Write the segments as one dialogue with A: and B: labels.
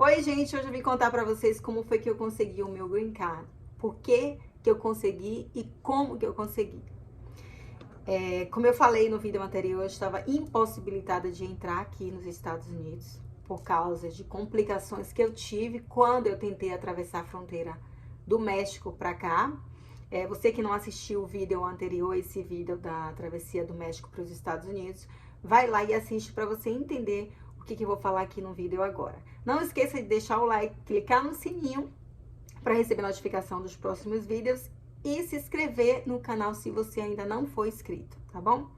A: Oi, gente, hoje eu vim contar pra vocês como foi que eu consegui o meu green card. Por que que eu consegui e como que eu consegui. Como eu falei no vídeo anterior, eu estava impossibilitada de entrar aqui nos Estados Unidos por causa de complicações que eu tive quando eu tentei atravessar a fronteira do México pra cá. Você que não assistiu o vídeo anterior, esse vídeo da travessia do México para os Estados Unidos, vai lá e assiste para você entender o que eu vou falar aqui no vídeo agora. Não esqueça de deixar o like, clicar no sininho para receber notificação dos próximos vídeos e se inscrever no canal se você ainda não for inscrito, tá bom?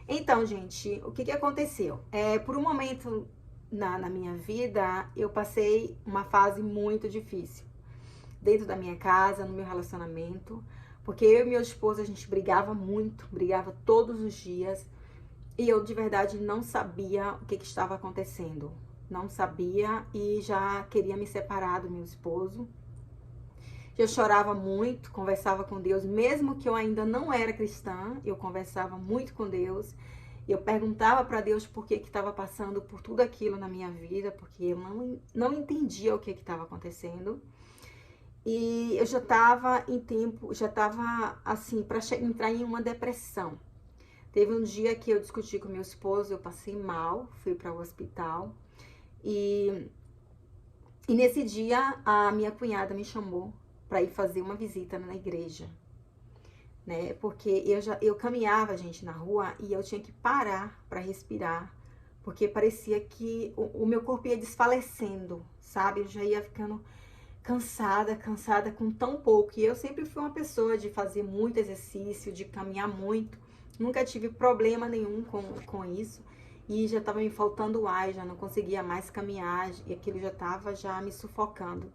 A: Então, gente, o que aconteceu? Por um momento na minha vida, eu passei uma fase muito difícil. Dentro da minha casa, no meu relacionamento, porque eu e meu esposo, a gente brigava muito, brigava todos os dias, e eu de verdade não sabia o que estava acontecendo. Não sabia e já queria me separar do meu esposo. Eu chorava muito, conversava com Deus, mesmo que eu ainda não era cristã, eu conversava muito com Deus. Eu perguntava para Deus por que estava passando por tudo aquilo na minha vida, porque eu não entendia o que estava acontecendo. E eu já estava assim, para entrar em uma depressão. Teve um dia que eu discuti com meu esposo, eu passei mal, fui para o hospital. E nesse dia, a minha cunhada me chamou para ir fazer uma visita na igreja, né? Porque eu caminhava, gente, na rua e eu tinha que parar para respirar, porque parecia que o meu corpo ia desfalecendo, sabe? Eu já ia ficando cansada com tão pouco. E eu sempre fui uma pessoa de fazer muito exercício, de caminhar muito. Nunca tive problema nenhum com isso. E já estava me faltando ar, já não conseguia mais caminhar. E aquilo já estava me sufocando.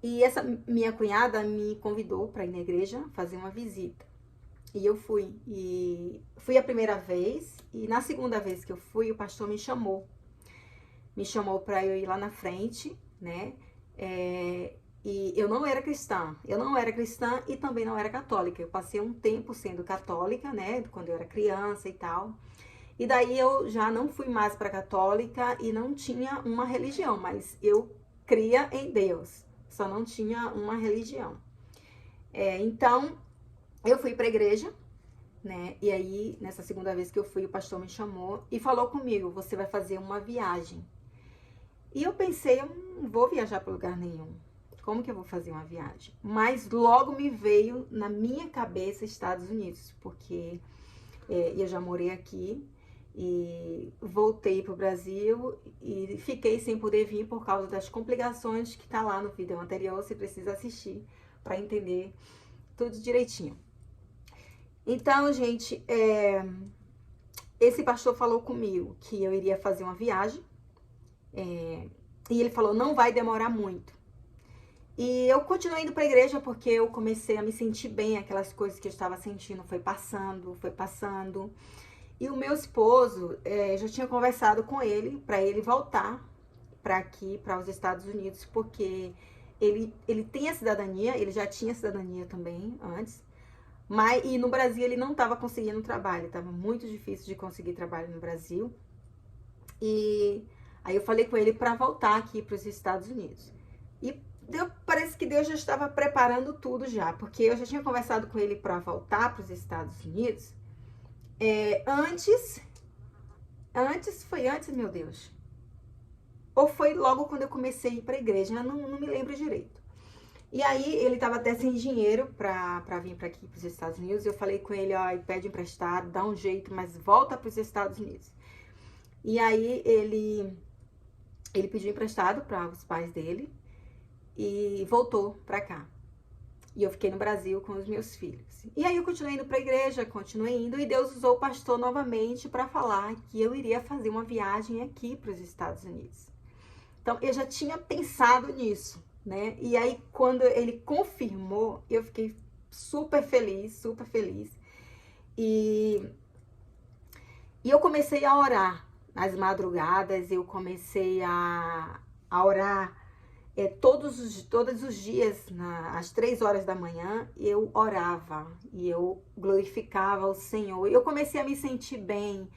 A: E essa minha cunhada me convidou para ir na igreja fazer uma visita. E eu fui. E fui a primeira vez. E na segunda vez que eu fui, o pastor me chamou. Me chamou para eu ir lá na frente, né? E eu não era cristã. Eu não era cristã e também não era católica. Eu passei um tempo sendo católica, né? Quando eu era criança e tal. E daí eu já não fui mais para católica e não tinha uma religião, mas eu cria em Deus. Só não tinha uma religião. Então, eu fui para a igreja, né? E aí, nessa segunda vez que eu fui, o pastor me chamou e falou comigo: você vai fazer uma viagem. E eu pensei, eu não vou viajar para lugar nenhum. Como que eu vou fazer uma viagem? Mas logo me veio na minha cabeça Estados Unidos, porque eu já morei aqui e voltei para o Brasil e fiquei sem poder vir por causa das complicações que tá lá no vídeo anterior. Você precisa assistir para entender tudo direitinho. Então, gente, esse pastor falou comigo que eu iria fazer uma viagem. E ele falou, não vai demorar muito. E eu continuei indo para a igreja porque eu comecei a me sentir bem, aquelas coisas que eu estava sentindo foi passando. E o meu esposo, já tinha conversado com ele para ele voltar para aqui, para os Estados Unidos, porque ele tem a cidadania, ele já tinha cidadania também antes, e no Brasil ele não estava conseguindo trabalho, estava muito difícil de conseguir trabalho no Brasil. E aí eu falei com ele para voltar aqui para os Estados Unidos. E parece que Deus já estava preparando tudo já, porque eu já tinha conversado com ele para voltar para os Estados Unidos. Foi antes, meu Deus. Ou foi logo quando eu comecei a ir para a igreja, eu não me lembro direito. E aí ele estava até sem dinheiro para vir para aqui, para os Estados Unidos. Eu falei com ele, ó, pede emprestado, dá um jeito, mas volta para os Estados Unidos. E aí ele pediu emprestado para os pais dele e voltou para cá. E eu fiquei no Brasil com os meus filhos. E aí eu continuei indo para a igreja, continuei indo, e Deus usou o pastor novamente para falar que eu iria fazer uma viagem aqui para os Estados Unidos. Então eu já tinha pensado nisso, né? E aí quando ele confirmou, eu fiquei super feliz, super feliz. E eu comecei a orar. Nas madrugadas eu comecei a orar todos os dias, às 3 horas da manhã, eu orava e eu glorificava o Senhor. Eu comecei a me sentir bem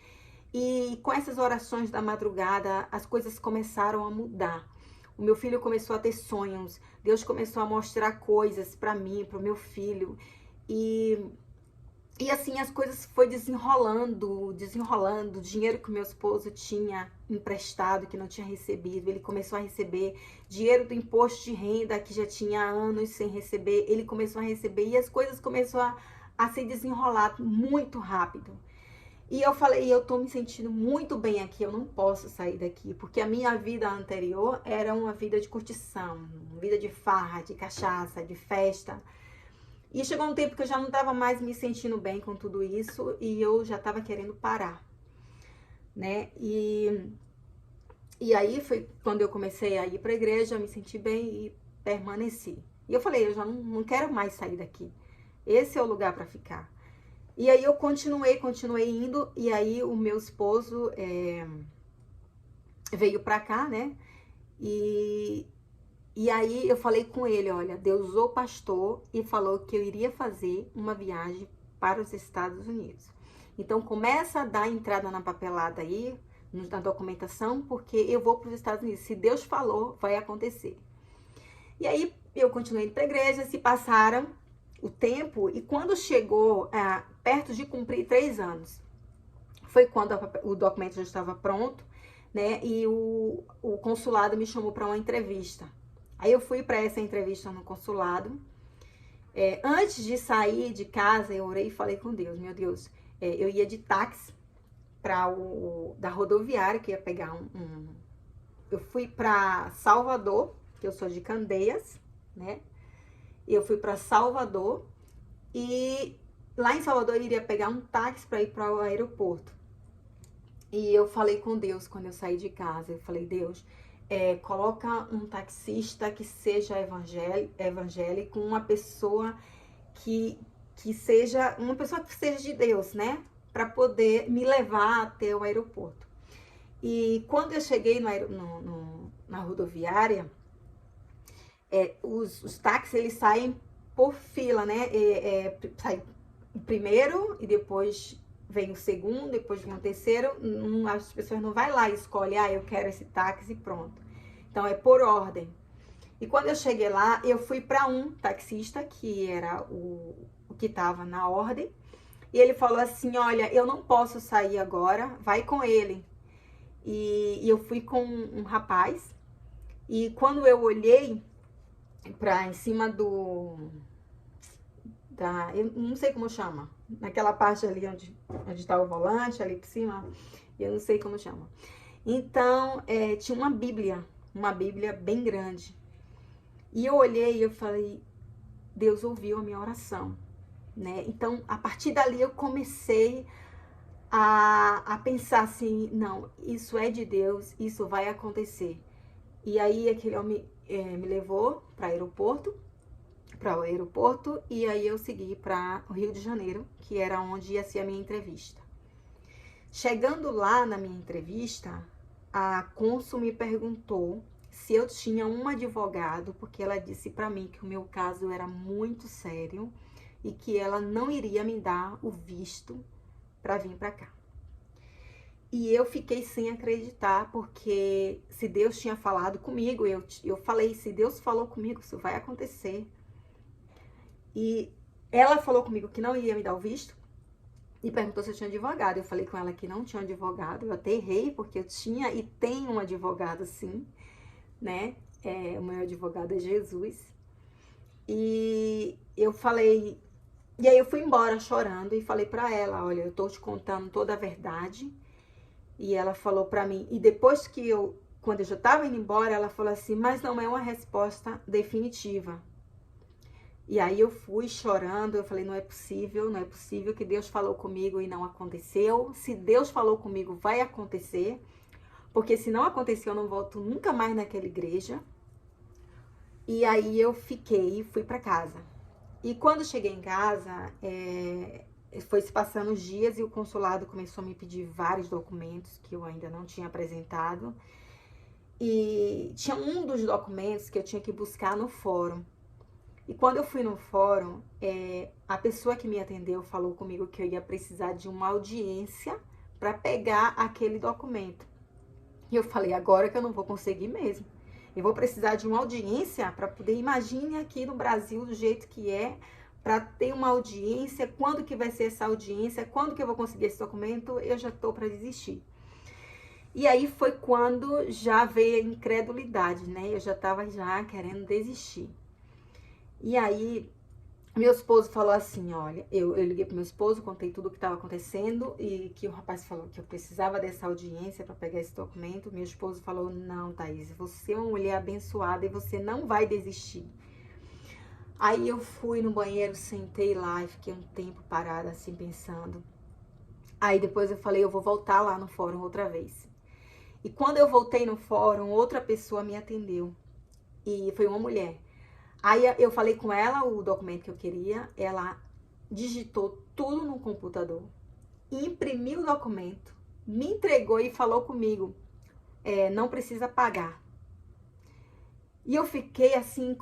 A: E com essas orações da madrugada, as coisas começaram a mudar. O meu filho começou a ter sonhos. Deus começou a mostrar coisas para mim, para o meu filho. E assim as coisas foi desenrolando. O dinheiro que o meu esposo tinha emprestado, que não tinha recebido, ele começou a receber. Dinheiro do imposto de renda, que já tinha anos sem receber, ele começou a receber. E as coisas começaram a se desenrolar muito rápido. E eu falei, eu tô me sentindo muito bem aqui, eu não posso sair daqui, porque a minha vida anterior era uma vida de curtição, uma vida de farra, de cachaça, de festa. E chegou um tempo que eu já não estava mais me sentindo bem com tudo isso e eu já estava querendo parar, né? E aí foi quando eu comecei a ir para a igreja, eu me senti bem e permaneci. E eu falei, eu já não quero mais sair daqui. Esse é o lugar para ficar. E aí eu continuei indo, e aí o meu esposo veio pra cá, né? E aí eu falei com ele, olha, Deus usou o pastor e falou que eu iria fazer uma viagem para os Estados Unidos. Então começa a dar entrada na papelada aí, na documentação, porque eu vou para os Estados Unidos. Se Deus falou, vai acontecer. E aí eu continuei indo pra igreja, se passaram o tempo, e quando chegou perto de cumprir 3 anos, foi quando o documento já estava pronto, né? E o consulado me chamou para uma entrevista. Aí eu fui para essa entrevista no consulado. Antes de sair de casa, eu orei e falei com Deus, meu Deus, eu ia de táxi para da rodoviária, que ia pegar eu fui para Salvador, que eu sou de Candeias, né? Eu fui para Salvador e lá em Salvador eu iria pegar um táxi para ir para o aeroporto. E eu falei com Deus quando eu saí de casa. Eu falei, Deus, coloca um taxista que seja evangélico, uma pessoa que seja de Deus, né? Para poder me levar até o aeroporto. E quando eu cheguei na rodoviária, os táxis, eles saem por fila, né? Sai o primeiro e depois vem o segundo, depois vem o terceiro. As pessoas não vai lá e escolhem, eu quero esse táxi e pronto. Então é por ordem. E quando eu cheguei lá, eu fui para um taxista, que era o que estava na ordem. E ele falou assim, olha, eu não posso sair agora, vai com ele. E eu fui com um rapaz. E quando eu olhei em cima eu não sei como chama, naquela parte ali onde está o volante, ali por cima, eu não sei como chama. Então, tinha uma Bíblia bem grande. E eu olhei e eu falei, Deus ouviu a minha oração, né? Então, a partir dali eu comecei a pensar assim, não, isso é de Deus, isso vai acontecer. E aí aquele homem me levou para o aeroporto, e aí eu segui para o Rio de Janeiro, que era onde ia ser a minha entrevista. Chegando lá na minha entrevista, a cônsul me perguntou se eu tinha um advogado, porque ela disse para mim que o meu caso era muito sério e que ela não iria me dar o visto para vir para cá. E eu fiquei sem acreditar, porque se Deus tinha falado comigo, eu falei, se Deus falou comigo, isso vai acontecer. E ela falou comigo que não ia me dar o visto e perguntou se eu tinha advogado. Eu falei com ela que não tinha advogado. Eu até errei, porque eu tinha e tenho um advogado, sim, né? O meu advogado é Jesus. E eu falei... E aí eu fui embora chorando e falei pra ela, olha, eu tô te contando toda a verdade. E ela falou pra mim, e depois quando eu já tava indo embora, ela falou assim, mas não é uma resposta definitiva. E aí eu fui chorando, eu falei, não é possível que Deus falou comigo e não aconteceu. Se Deus falou comigo, vai acontecer, porque se não acontecer, eu não volto nunca mais naquela igreja. E aí eu fui pra casa. E quando cheguei em casa, foi se passando os dias e o consulado começou a me pedir vários documentos que eu ainda não tinha apresentado. E tinha um dos documentos que eu tinha que buscar no fórum. E quando eu fui no fórum, a pessoa que me atendeu falou comigo que eu ia precisar de uma audiência para pegar aquele documento. E eu falei, agora que eu não vou conseguir mesmo. Eu vou precisar de uma audiência para poder, imagine aqui no Brasil do jeito que é, para ter uma audiência, quando que vai ser essa audiência, quando que eu vou conseguir esse documento, eu já tô para desistir. E aí foi quando já veio a incredulidade, né? Eu já tava já querendo desistir. E aí meu esposo falou assim, olha, eu liguei pro meu esposo, contei tudo o que estava acontecendo e que o rapaz falou que eu precisava dessa audiência para pegar esse documento. Meu esposo falou, não, Thaís, você é uma mulher abençoada e você não vai desistir. Aí eu fui no banheiro, sentei lá e fiquei um tempo parada assim pensando. Aí depois eu falei, eu vou voltar lá no fórum outra vez. E quando eu voltei no fórum, outra pessoa me atendeu e foi uma mulher. Aí eu falei com ela o documento que eu queria, ela digitou tudo no computador, imprimiu o documento, me entregou e falou comigo, não precisa pagar. E eu fiquei assim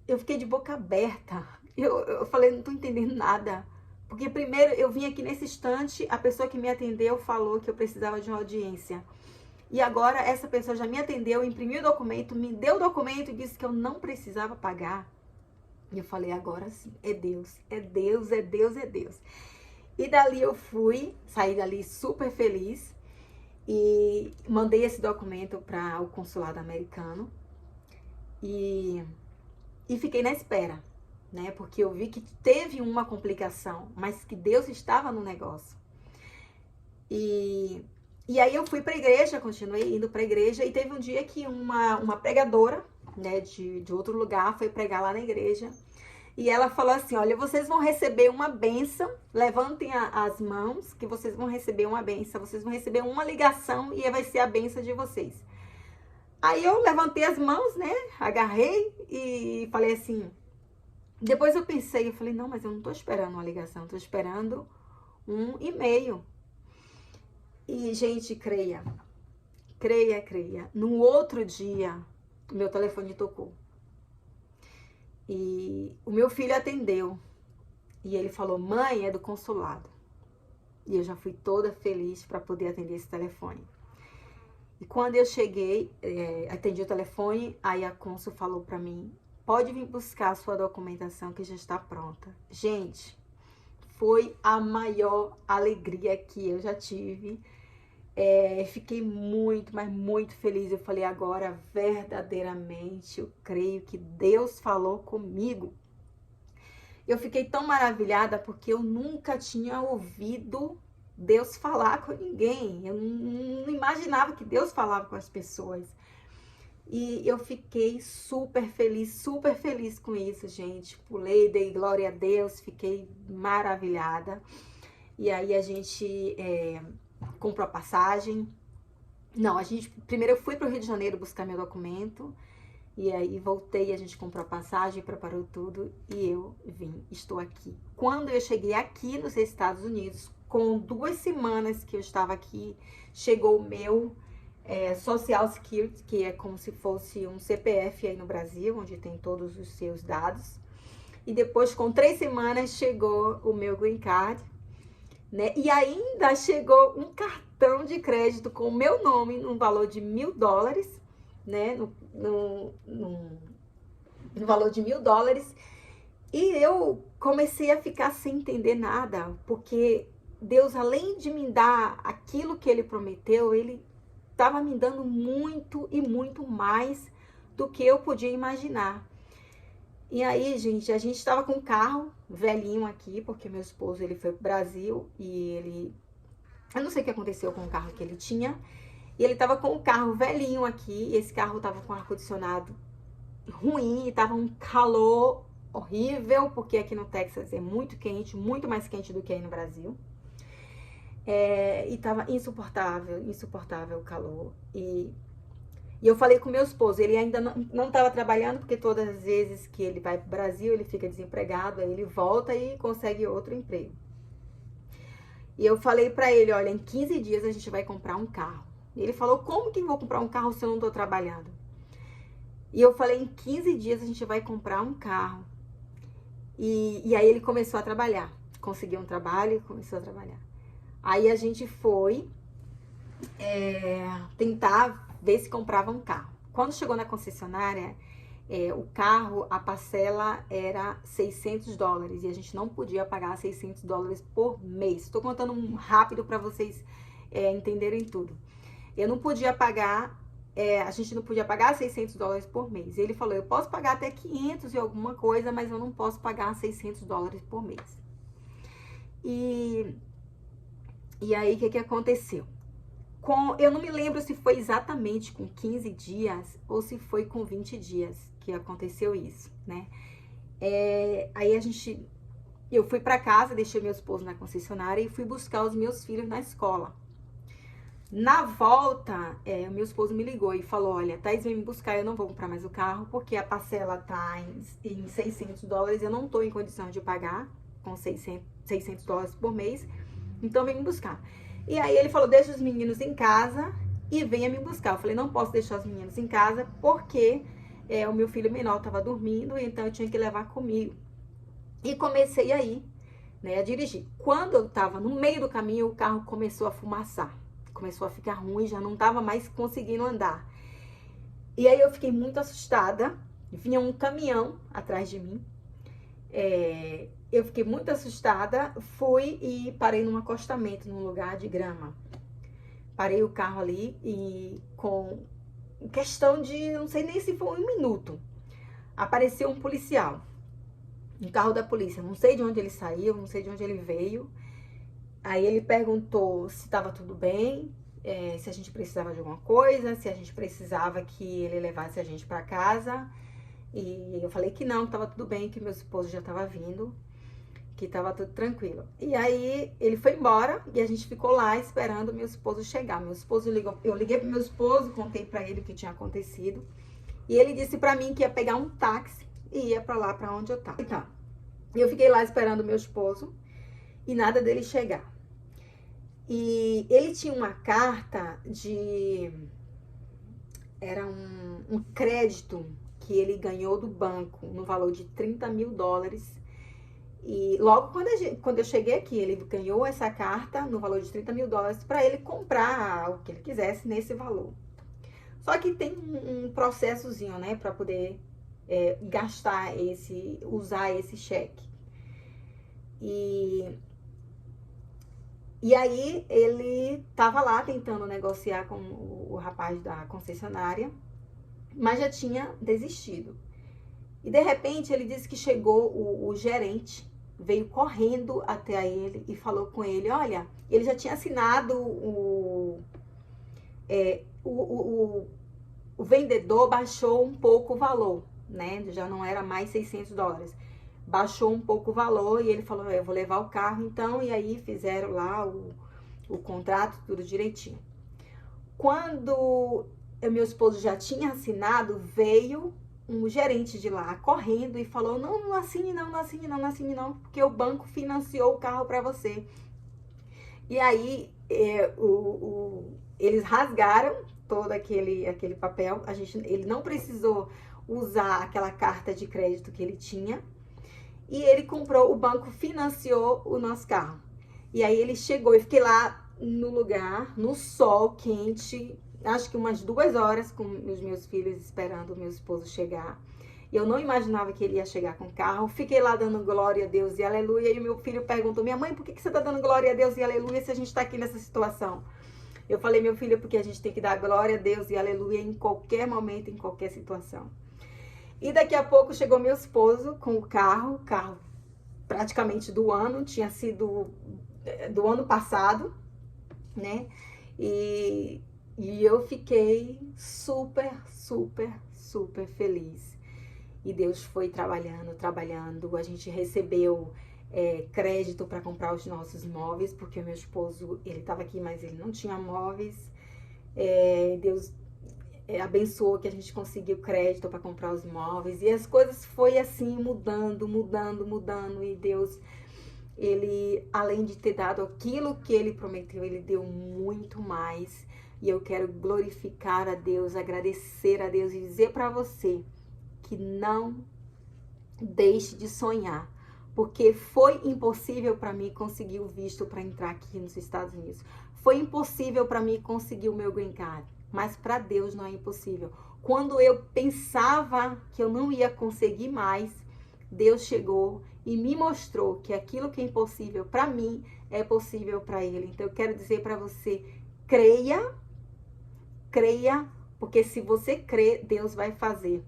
A: eu fiquei de boca aberta, eu falei, não tô entendendo nada. Porque primeiro eu vim aqui nesse instante, a pessoa que me atendeu falou que eu precisava de uma audiência. E agora essa pessoa já me atendeu, imprimiu o documento, me deu o documento e disse que eu não precisava pagar. E eu falei, agora sim, é Deus, é Deus, é Deus, é Deus. E dali eu saí dali super feliz e mandei esse documento para o consulado americano e fiquei na espera, né? Porque eu vi que teve uma complicação, mas que Deus estava no negócio. E aí eu fui para a igreja, continuei indo para a igreja e teve um dia que uma pregadora, né, de outro lugar foi pregar lá na igreja e ela falou assim, olha, vocês vão receber uma bênção, levantem as mãos que vocês vão receber uma bênção, vocês vão receber uma ligação e vai ser a bênção de vocês. Aí eu levantei as mãos, né, agarrei e falei assim, depois eu pensei, eu falei, não, mas eu não tô esperando uma ligação, tô esperando um e-mail. E, gente, creia. No outro dia, o meu telefone tocou. E o meu filho atendeu. E ele falou, mãe, é do consulado. E eu já fui toda feliz para poder atender esse telefone. E quando eu cheguei, atendi o telefone, aí a cônsul falou para mim, pode vir buscar a sua documentação que já está pronta. Gente, foi a maior alegria que eu já tive. Fiquei muito, mas muito feliz. Eu falei, agora verdadeiramente eu creio que Deus falou comigo. Eu fiquei tão maravilhada porque eu nunca tinha ouvido Deus falar com ninguém. Eu não imaginava que Deus falava com as pessoas. E eu fiquei super feliz com isso, gente. Pulei, dei glória a Deus, fiquei maravilhada. E aí a gente comprou a passagem. Não, primeiro eu fui para o Rio de Janeiro buscar meu documento. E aí voltei, a gente comprou a passagem, preparou tudo e eu vim, estou aqui. Quando eu cheguei aqui nos Estados Unidos, com 2 semanas que eu estava aqui, chegou o meu Social Security, que é como se fosse um CPF aí no Brasil, onde tem todos os seus dados. E depois, com 3 semanas, chegou o meu Green Card, né? E ainda chegou um cartão de crédito com o meu nome, num valor de $1.000, né? No valor de $1.000. E eu comecei a ficar sem entender nada, porque Deus, além de me dar aquilo que Ele prometeu, Ele estava me dando muito e muito mais do que eu podia imaginar. E aí, gente, a gente estava com um carro velhinho aqui, porque meu esposo, ele foi pro Brasil e eu não sei o que aconteceu com o carro que ele tinha, e ele estava com um carro velhinho aqui, e esse carro estava com ar-condicionado ruim, e tava um calor horrível, porque aqui no Texas é muito quente, muito mais quente do que aí no Brasil. E tava insuportável o calor. E eu falei com meu esposo, ele ainda não estava trabalhando, porque todas as vezes que ele vai para o Brasil, ele fica desempregado, aí ele volta e consegue outro emprego. E eu falei para ele, olha, em 15 dias a gente vai comprar um carro. E ele falou, como que eu vou comprar um carro se eu não estou trabalhando? E eu falei, em 15 dias a gente vai comprar um carro. E aí ele começou a trabalhar, conseguiu um trabalho e começou a trabalhar. Aí a gente foi tentar ver se comprava um carro. Quando chegou na concessionária, o carro, a parcela era $600 e a gente não podia pagar $600 por mês. Estou contando rápido para vocês entenderem tudo. Eu não podia pagar, a gente não podia pagar $600 por mês. Ele falou, eu posso pagar até 500 e alguma coisa, mas eu não posso pagar $600 por mês. E aí, o que aconteceu? Eu não me lembro se foi exatamente com 15 dias ou se foi com 20 dias que aconteceu isso, né? Aí eu fui pra casa, deixei meu esposo na concessionária e fui buscar os meus filhos na escola. Na volta, o meu esposo me ligou e falou, olha, Thaís, vem me buscar, eu não vou comprar mais o carro porque a parcela tá em $600, eu não tô em condição de pagar com $600 por mês, então vem me buscar. E aí ele falou, deixa os meninos em casa e venha me buscar. Eu falei, não posso deixar os meninos em casa porque o meu filho menor estava dormindo, então eu tinha que levar comigo. E comecei aí, né, a dirigir. Quando eu estava no meio do caminho, o carro começou a fumaçar. Começou a ficar ruim, já não estava mais conseguindo andar. E aí eu fiquei muito assustada. Vinha um caminhão atrás de mim. Eu fiquei muito assustada, fui e parei num acostamento, num lugar de grama. Parei o carro ali e com questão de, não sei nem se foi 1 minuto, apareceu um policial, um carro da polícia. Não sei de onde ele saiu, não sei de onde ele veio. Aí ele perguntou se estava tudo bem, se a gente precisava de alguma coisa, se a gente precisava que ele levasse a gente para casa. E eu falei que não, que estava tudo bem, que meu esposo já estava vindo, que estava tudo tranquilo. E aí ele foi embora e a gente ficou lá esperando meu esposo chegar. Meu esposo ligou, eu liguei pro meu esposo, contei para ele o que tinha acontecido. E ele disse para mim que ia pegar um táxi e ia para lá, para onde eu tava. Então, eu fiquei lá esperando meu esposo e nada dele chegar. E ele tinha uma carta era um crédito que ele ganhou do banco no valor de $30 mil. E logo quando eu cheguei aqui, ele ganhou essa carta no valor de $30 mil para ele comprar o que ele quisesse nesse valor. Só que tem um processozinho, né, para poder gastar usar esse cheque. E aí ele tava lá tentando negociar com o rapaz da concessionária, mas já tinha desistido. E de repente ele disse que chegou o gerente, veio correndo até ele e falou com ele, olha, ele já tinha assinado o vendedor baixou um pouco o valor, né? Já não era mais $600. Baixou um pouco o valor e ele falou, eu vou levar o carro então, e aí fizeram lá o contrato, tudo direitinho. Quando meu esposo já tinha assinado, veio um gerente de lá correndo e falou, não assine não, porque o banco financiou o carro para você. E aí eles rasgaram todo aquele papel, ele não precisou usar aquela carta de crédito que ele tinha, e ele comprou, o banco financiou o nosso carro. E aí ele chegou, e fiquei lá no lugar, no sol quente, acho que umas 2 horas com os meus filhos esperando o meu esposo chegar. E eu não imaginava que ele ia chegar com o carro. Fiquei lá dando glória a Deus e aleluia. E meu filho perguntou, minha mãe, por que você tá dando glória a Deus e aleluia se a gente tá aqui nessa situação? Eu falei, meu filho, porque a gente tem que dar glória a Deus e aleluia em qualquer momento, em qualquer situação. E daqui a pouco chegou meu esposo com o carro praticamente do ano, tinha sido do ano passado, né? E eu fiquei super feliz. E Deus foi trabalhando. A gente recebeu crédito para comprar os nossos móveis, porque o meu esposo, ele estava aqui, mas ele não tinha móveis. Deus abençoou que a gente conseguiu crédito para comprar os móveis. E as coisas foi assim, mudando. E Deus, ele, além de ter dado aquilo que ele prometeu, ele deu muito mais. E eu quero glorificar a Deus, agradecer a Deus e dizer para você que não deixe de sonhar, Porque foi impossível para mim conseguir o visto para entrar aqui nos Estados Unidos. Foi impossível para mim conseguir o meu green card. Mas para Deus não é impossível. Quando eu pensava que eu não ia conseguir mais, Deus chegou e me mostrou que aquilo que é impossível para mim é possível para Ele. Então eu quero dizer para você, creia, porque se você crer, Deus vai fazer.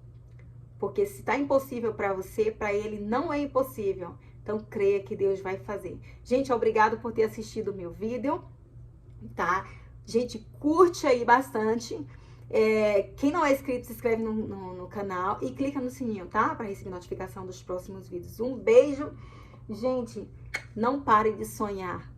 A: Porque se está impossível para você, para Ele não é impossível. Então creia que Deus vai fazer. Gente, obrigado por ter assistido o meu vídeo, tá? Gente, curte aí bastante. Quem não é inscrito, se inscreve no canal e clica no sininho, tá? Para receber notificação dos próximos vídeos. Um beijo. Gente, não pare de sonhar.